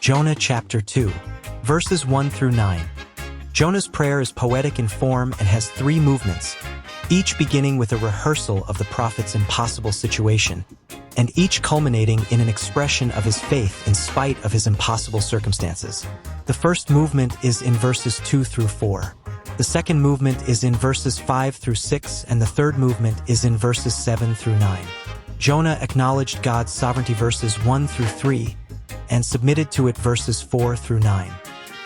Jonah chapter 2, verses 1 through 9. Jonah's prayer is poetic in form and has three movements, each beginning with a rehearsal of the prophet's impossible situation, and each culminating in an expression of his faith in spite of his impossible circumstances. The first movement is in verses 2 through 4. The second movement is in verses 5 through 6, and the third movement is in verses 7 through 9. Jonah acknowledged God's sovereignty verses 1 through 3, and submitted to it verses 4 through 9.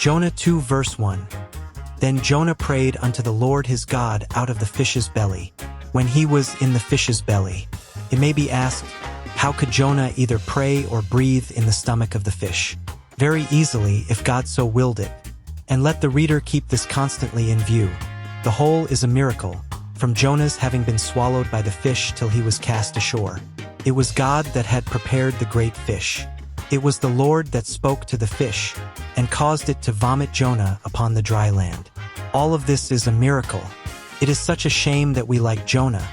Jonah 2 verse 1. Then Jonah prayed unto the Lord his God out of the fish's belly. When he was in the fish's belly. It may be asked, how could Jonah either pray or breathe in the stomach of the fish? Very easily, if God so willed it. And let the reader keep this constantly in view. The whole is a miracle, from Jonah's having been swallowed by the fish till he was cast ashore. It was God that had prepared the great fish. It was the Lord that spoke to the fish, and caused it to vomit Jonah upon the dry land. All of this is a miracle. It is such a shame that we, like Jonah,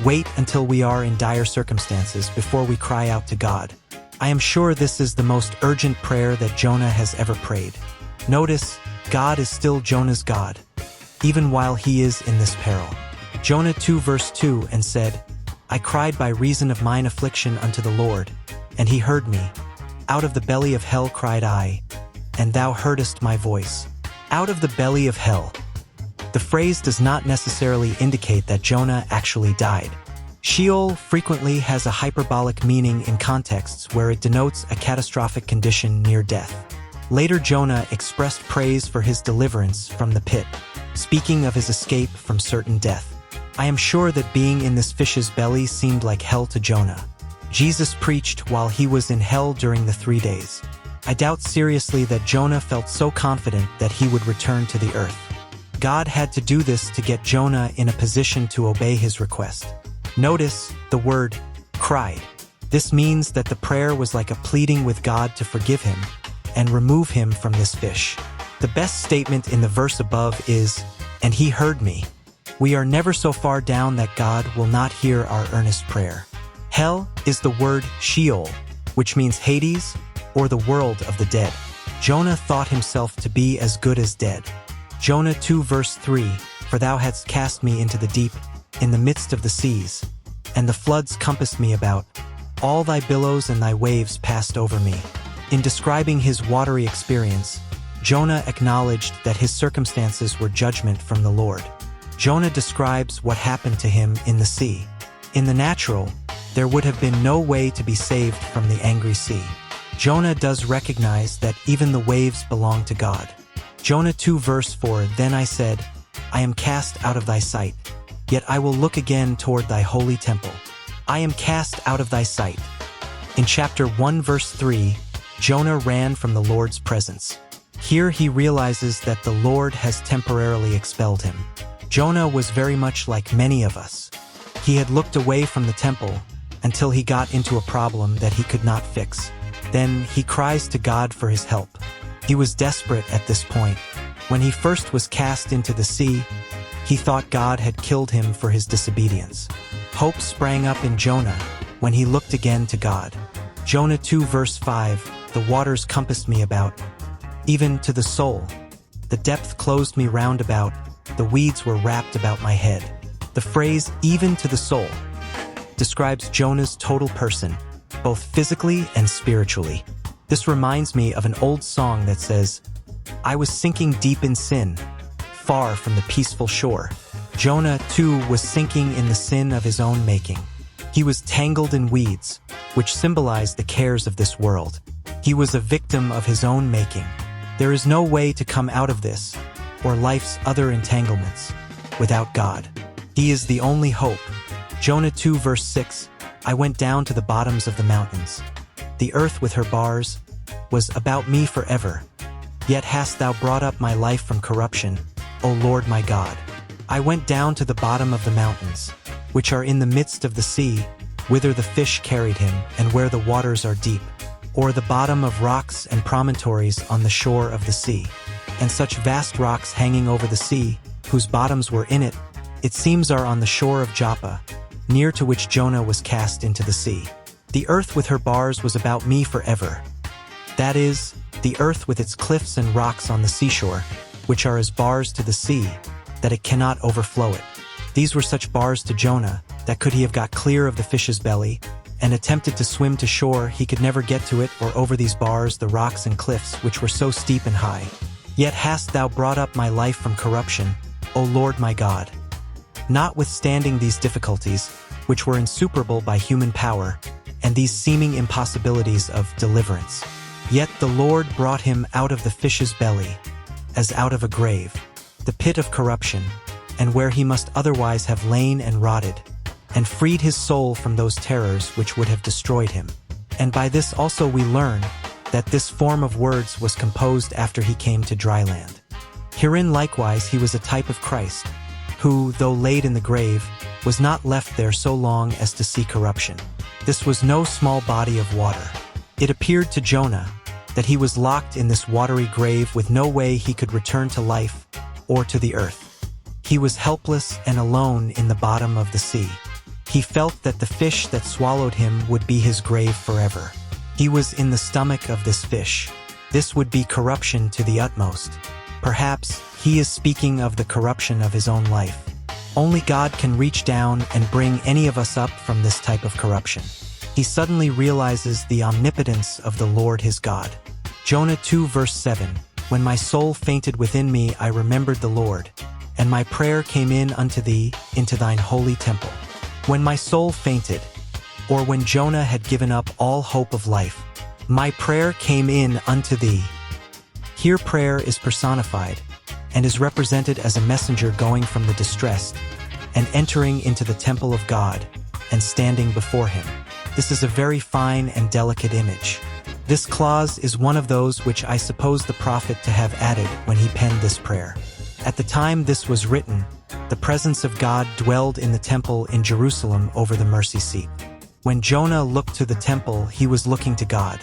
wait until we are in dire circumstances before we cry out to God. I am sure this is the most urgent prayer that Jonah has ever prayed. Notice, God is still Jonah's God, even while he is in this peril. Jonah 2 verse 2 and said, I cried by reason of mine affliction unto the Lord, and he heard me. Out of the belly of hell cried I, and thou heardest my voice. Out of the belly of hell. The phrase does not necessarily indicate that Jonah actually died. Sheol frequently has a hyperbolic meaning in contexts where it denotes a catastrophic condition near death. Later Jonah expressed praise for his deliverance from the pit, speaking of his escape from certain death. I am sure that being in this fish's belly seemed like hell to Jonah. Jesus preached while he was in hell during the 3 days. I doubt seriously that Jonah felt so confident that he would return to the earth. God had to do this to get Jonah in a position to obey his request. Notice the word, cried. This means that the prayer was like a pleading with God to forgive him and remove him from this fish. The best statement in the verse above is, and he heard me. We are never so far down that God will not hear our earnest prayer. Hell is the word Sheol, which means Hades, or the world of the dead. Jonah thought himself to be as good as dead. Jonah 2 verse 3, for thou hadst cast me into the deep, in the midst of the seas, and the floods compassed me about. All thy billows and thy waves passed over me. In describing his watery experience, Jonah acknowledged that his circumstances were judgment from the Lord. Jonah describes what happened to him in the sea. In the natural, there would have been no way to be saved from the angry sea. Jonah does recognize that even the waves belong to God. Jonah 2 verse 4, then I said, I am cast out of thy sight, yet I will look again toward thy holy temple. I am cast out of thy sight. In chapter 1 verse 3, Jonah ran from the Lord's presence. Here he realizes that the Lord has temporarily expelled him. Jonah was very much like many of us. He had looked away from the temple until he got into a problem that he could not fix. Then he cries to God for his help. He was desperate at this point. When he first was cast into the sea, he thought God had killed him for his disobedience. Hope sprang up in Jonah when he looked again to God. Jonah 2 verse 5, the waters compassed me about, even to the soul. The depth closed me round about, the weeds were wrapped about my head. The phrase, even to the soul, describes Jonah's total person, both physically and spiritually. This reminds me of an old song that says, I was sinking deep in sin, far from the peaceful shore. Jonah, too, was sinking in the sin of his own making. He was tangled in weeds, which symbolized the cares of this world. He was a victim of his own making. There is no way to come out of this, or life's other entanglements, without God. He is the only hope. Jonah 2 verse 6, I went down to the bottoms of the mountains. The earth with her bars was about me forever. Yet hast thou brought up my life from corruption, O Lord my God. I went down to the bottom of the mountains, which are in the midst of the sea, whither the fish carried him, and where the waters are deep, or the bottom of rocks and promontories on the shore of the sea, and such vast rocks hanging over the sea, whose bottoms were in it, it seems are on the shore of Joppa, near to which Jonah was cast into the sea. The earth with her bars was about me forever. That is, the earth with its cliffs and rocks on the seashore, which are as bars to the sea, that it cannot overflow it. These were such bars to Jonah, that could he have got clear of the fish's belly, and attempted to swim to shore, he could never get to it, or over these bars, the rocks and cliffs, which were so steep and high. Yet hast thou brought up my life from corruption, O Lord my God. Notwithstanding these difficulties, which were insuperable by human power, and these seeming impossibilities of deliverance, yet the Lord brought him out of the fish's belly, as out of a grave, the pit of corruption, and where he must otherwise have lain and rotted, and freed his soul from those terrors which would have destroyed him. And by this also we learn that this form of words was composed after he came to dry land. Herein likewise he was a type of Christ, who, though laid in the grave, was not left there so long as to see corruption. This was no small body of water. It appeared to Jonah that he was locked in this watery grave with no way he could return to life or to the earth. He was helpless and alone in the bottom of the sea. He felt that the fish that swallowed him would be his grave forever. He was in the stomach of this fish. This would be corruption to the utmost. Perhaps he is speaking of the corruption of his own life. Only God can reach down and bring any of us up from this type of corruption. He suddenly realizes the omnipotence of the Lord his God. Jonah 2 verse 7, When my soul fainted within me, I remembered the Lord, and my prayer came in unto thee, into thine holy temple. When my soul fainted, or when Jonah had given up all hope of life, my prayer came in unto thee. Here prayer is personified, and is represented as a messenger going from the distressed, and entering into the temple of God, and standing before him. This is a very fine and delicate image. This clause is one of those which I suppose the prophet to have added when he penned this prayer. At the time this was written, the presence of God dwelled in the temple in Jerusalem over the mercy seat. When Jonah looked to the temple, he was looking to God.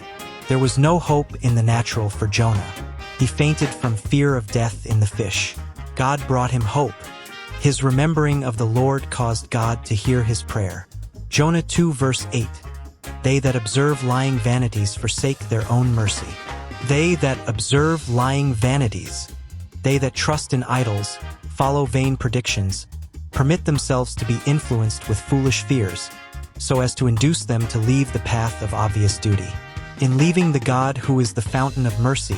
There was no hope in the natural for Jonah. He fainted from fear of death in the fish. God brought him hope. His remembering of the Lord caused God to hear his prayer. Jonah 2 verse 8. They that observe lying vanities forsake their own mercy. They that observe lying vanities, they that trust in idols, follow vain predictions, permit themselves to be influenced with foolish fears, so as to induce them to leave the path of obvious duty. In leaving the God who is the fountain of mercy,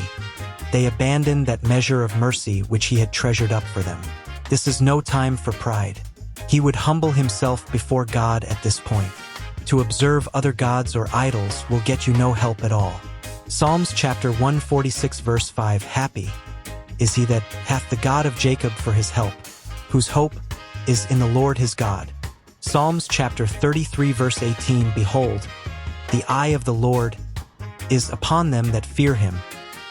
they abandon that measure of mercy which he had treasured up for them. This is no time for pride. He would humble himself before God at this point. To observe other gods or idols will get you no help at all. Psalms chapter 146 verse 5. Happy is he that hath the God of Jacob for his help, whose hope is in the Lord his God. Psalms chapter 33 verse 18. Behold, the eye of the Lord is upon them that fear him,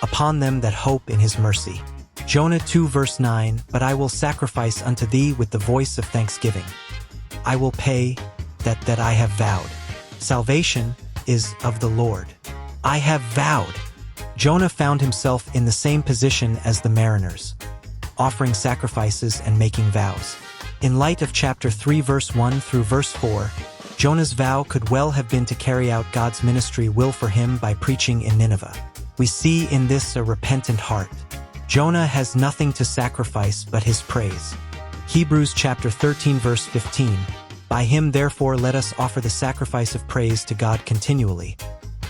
upon them that hope in his mercy. Jonah 2 verse 9. But I will sacrifice unto thee with the voice of thanksgiving. I will pay that I have vowed. Salvation is of the Lord. I have vowed. Jonah found himself in the same position as the mariners, offering sacrifices and making vows. In light of chapter 3 verse 1 through verse 4, Jonah's vow could well have been to carry out God's ministry will for him by preaching in Nineveh. We see in this a repentant heart. Jonah has nothing to sacrifice but his praise. Hebrews chapter 13 verse 15. By him therefore let us offer the sacrifice of praise to God continually.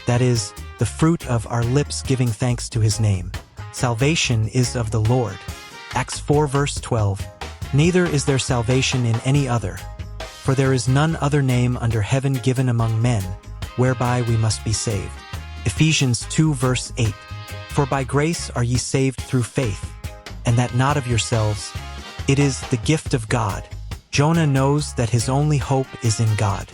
That is, the fruit of our lips giving thanks to his name. Salvation is of the Lord. Acts 4 verse 12. Neither is there salvation in any other, for there is none other name under heaven given among men, whereby we must be saved. Ephesians 2 verse 8. For by grace are ye saved through faith, and that not of yourselves. It is the gift of God. Jonah knows that his only hope is in God.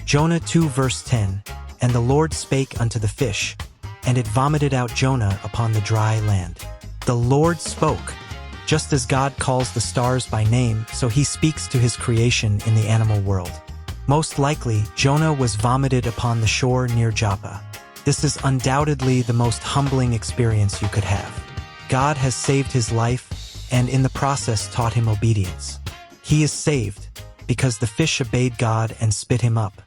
Jonah 2 verse 10. And the Lord spake unto the fish, and it vomited out Jonah upon the dry land. The Lord spoke. Just as God calls the stars by name, so he speaks to his creation in the animal world. Most likely, Jonah was vomited upon the shore near Joppa. This is undoubtedly the most humbling experience you could have. God has saved his life, and in the process taught him obedience. He is saved because the fish obeyed God and spit him up.